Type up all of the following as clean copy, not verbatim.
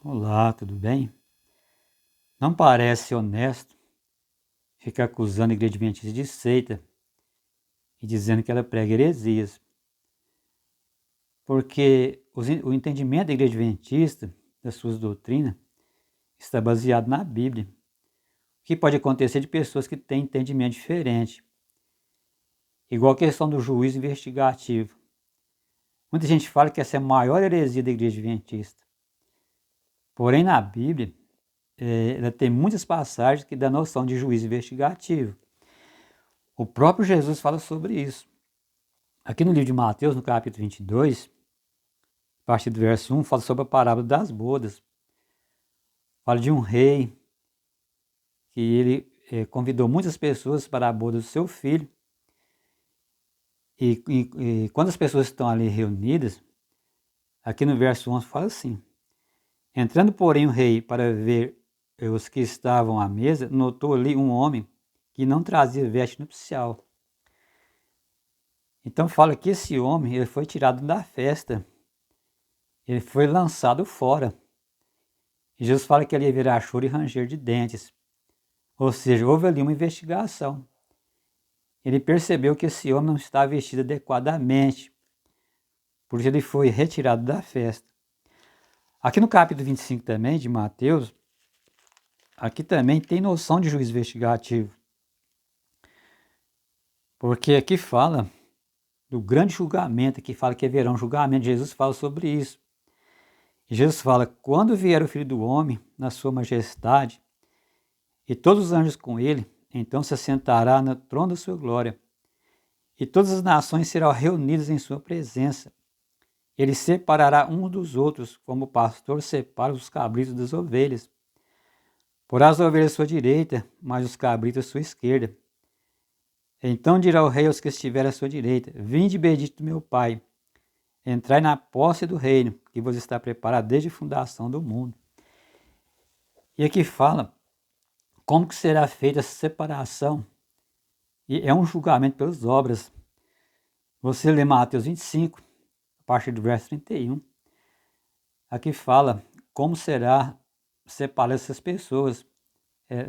Olá, tudo bem? Não parece honesto ficar acusando a Igreja Adventista de seita e dizendo que ela prega heresias, porque o entendimento da Igreja Adventista, das suas doutrinas, está baseado na Bíblia. O que pode acontecer de pessoas que têm entendimento diferente, igual a questão do juízo investigativo. Muita gente fala que essa é a maior heresia da Igreja Adventista. Porém, na Bíblia, ela tem muitas passagens que dão noção de juízo investigativo. O próprio Jesus fala sobre isso. Aqui no livro de Mateus, no capítulo 22, a partir do verso 1, fala sobre a parábola das bodas. Fala de um rei que ele convidou muitas pessoas para a boda do seu filho. E quando as pessoas estão ali reunidas, aqui no verso 11 fala assim: entrando, porém, o rei para ver os que estavam à mesa, notou ali um homem que não trazia veste nupcial. Então fala que esse homem ele foi tirado da festa, ele foi lançado fora. E Jesus fala que ele ia virar choro e ranger de dentes. Ou seja, houve ali uma investigação. Ele percebeu que esse homem não estava vestido adequadamente, por isso ele foi retirado da festa. Aqui no capítulo 25 também, de Mateus, aqui também tem noção de juízo investigativo. Porque aqui fala do grande julgamento, aqui fala que haverá um julgamento, Jesus fala sobre isso. E Jesus fala, quando vier o Filho do Homem, na sua majestade, e todos os anjos com ele, então se assentará no trono da sua glória, e todas as nações serão reunidas em sua presença. Ele separará uns dos outros, como o pastor separa os cabritos das ovelhas. Porá as ovelhas à sua direita, mas os cabritos à sua esquerda. Então dirá o rei aos que estiverem à sua direita: vinde bendito do meu Pai, entrai na posse do reino, que vos está preparado desde a fundação do mundo. E aqui fala como que será feita essa separação. E é um julgamento pelas obras. Você lê Mateus 25, a partir do verso 31. Aqui fala como será separar essas pessoas.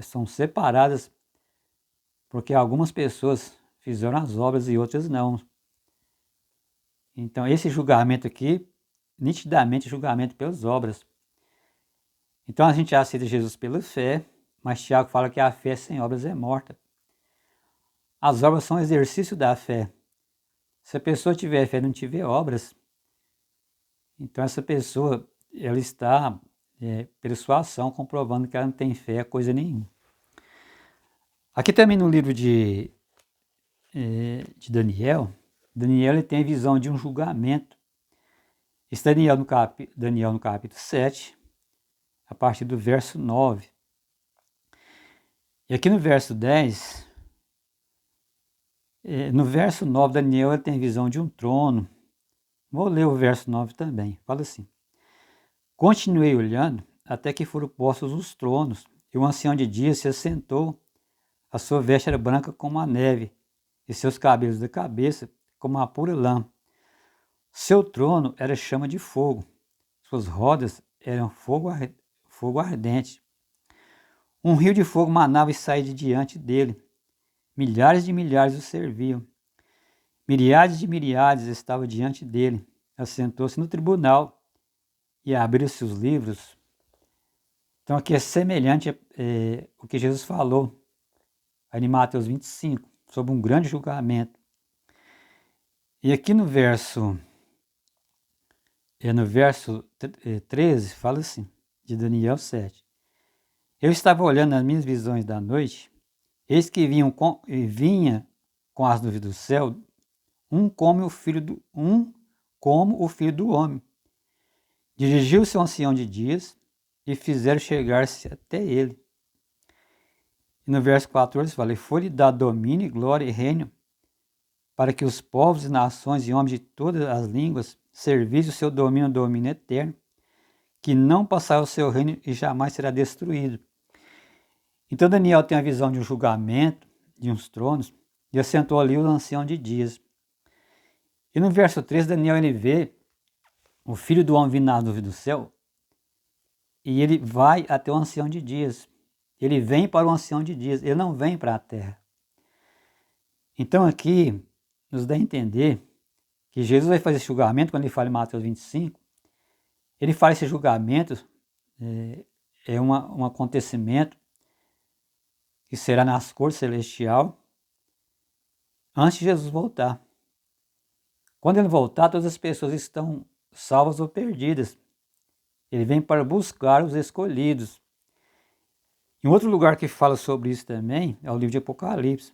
São separadas porque algumas pessoas fizeram as obras e outras não. Então esse julgamento aqui, nitidamente julgamento pelas obras. Então a gente aceita Jesus pela fé, mas Tiago fala que a fé sem obras é morta. As obras são exercício da fé. Se a pessoa tiver fé e não tiver obras, então essa pessoa ela está, pela sua ação, comprovando que ela não tem fé a coisa nenhuma. Aqui também no livro de Daniel, ele tem a visão de um julgamento. Está Daniel no capítulo 7, a partir do verso 9. E aqui no verso 10, no verso 9, Daniel tem a visão de um trono. Vou ler o verso 9 também. Fala assim: continuei olhando até que foram postos os tronos, e o ancião de dias se assentou. A sua veste era branca como a neve, e seus cabelos da cabeça como a pura lã. Seu trono era chama de fogo, suas rodas eram fogo ardente. Um rio de fogo manava e saía de diante dele. Milhares de milhares o serviam. Miríades de miríades estavam diante dele. Assentou-se no tribunal e abriu seus livros. Então aqui é semelhante ao que Jesus falou em Mateus 25, sobre um grande julgamento. E aqui no verso 13, fala assim, de Daniel 7. Eu estava olhando nas minhas visões da noite, eis que vinha com as nuvens do céu, como o filho do homem. Dirigiu-se ao ancião de dias e fizeram chegar-se até ele. E no verso 14 fala, foi-lhe dado domínio, glória e reino, para que os povos e nações e homens de todas as línguas servissem o seu domínio eterno, que não passará o seu reino e jamais será destruído. Então Daniel tem a visão de um julgamento, de uns tronos, e assentou ali o ancião de dias. E no verso 3, Daniel ele vê o filho do homem vindo na nuvem do céu, e ele vai até o ancião de dias. Ele vem para o ancião de dias, ele não vem para a terra. Então aqui nos dá a entender que Jesus vai fazer esse julgamento, quando ele fala em Mateus 25, ele fala esse julgamento, um acontecimento que será nas cortes celestial, antes de Jesus voltar. Quando ele voltar, todas as pessoas estão salvas ou perdidas. Ele vem para buscar os escolhidos. Em outro lugar que fala sobre isso também é o livro de Apocalipse.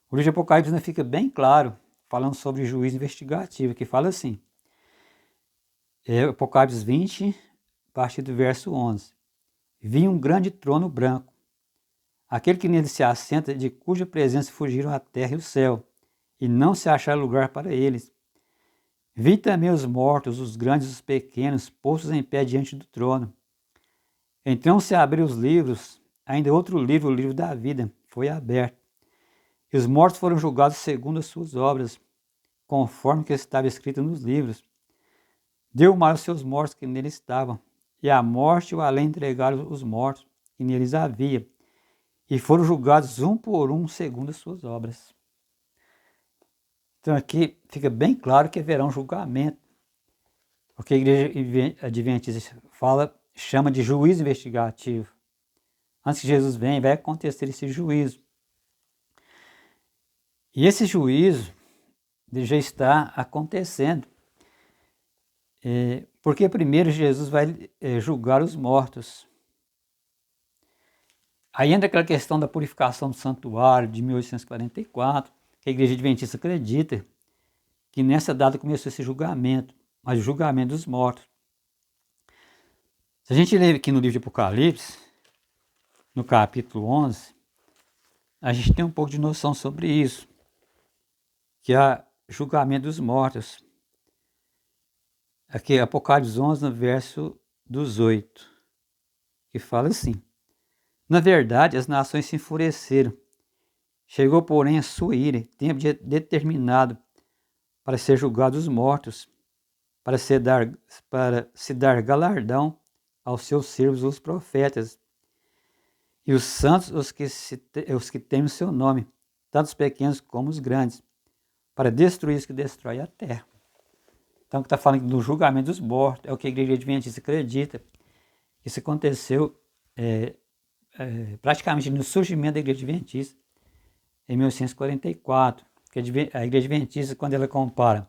O livro de Apocalipse fica bem claro, falando sobre juízo investigativo, que fala assim, Apocalipse 20, a partir do verso 11. Vi um grande trono branco, aquele que nele se assenta, de cuja presença fugiram a terra e o céu, e não se achar lugar para eles. Vi também os mortos, os grandes e os pequenos, postos em pé diante do trono. Então se abriram os livros, ainda outro livro, o livro da vida, foi aberto. E os mortos foram julgados segundo as suas obras, conforme que estava escrito nos livros. Deu mal aos seus mortos que neles estavam, e a morte e o além entregaram os mortos que neles havia, e foram julgados um por um segundo as suas obras. Então aqui fica bem claro que haverá um julgamento, porque a igreja adventista chama de juízo investigativo. Antes que Jesus venha, vai acontecer esse juízo. E esse juízo já está acontecendo, porque primeiro Jesus vai julgar os mortos. Aí entra aquela questão da purificação do santuário de 1844, que a igreja adventista acredita que nessa data começou esse julgamento, mas o julgamento dos mortos. Se a gente ler aqui no livro de Apocalipse, no capítulo 11, a gente tem um pouco de noção sobre isso, que é o julgamento dos mortos. Aqui, Apocalipse 11, no verso 18, que fala assim: Na verdade, as nações se enfureceram. Chegou, porém, a sua ira, tempo determinado para ser julgados os mortos, para se dar galardão aos seus servos, os profetas, e os santos, os que temem o seu nome, tanto os pequenos como os grandes, para destruir os que destroem a terra. Então, o que está falando do julgamento dos mortos é o que a igreja adventista acredita. Isso aconteceu praticamente no surgimento da igreja adventista, em 1944. Que a igreja adventista, quando ela compara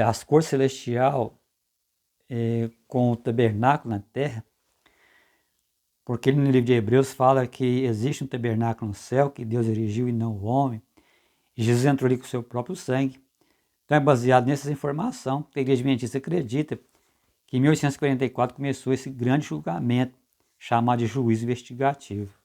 as cortes celestial com o tabernáculo na terra, porque no livro de Hebreus fala que existe um tabernáculo no céu, que Deus erigiu e não o homem, e Jesus entrou ali com o seu próprio sangue. Então é baseado nessas informações que a igreja adventista acredita que em 1844 começou esse grande julgamento, chamado de juízo investigativo.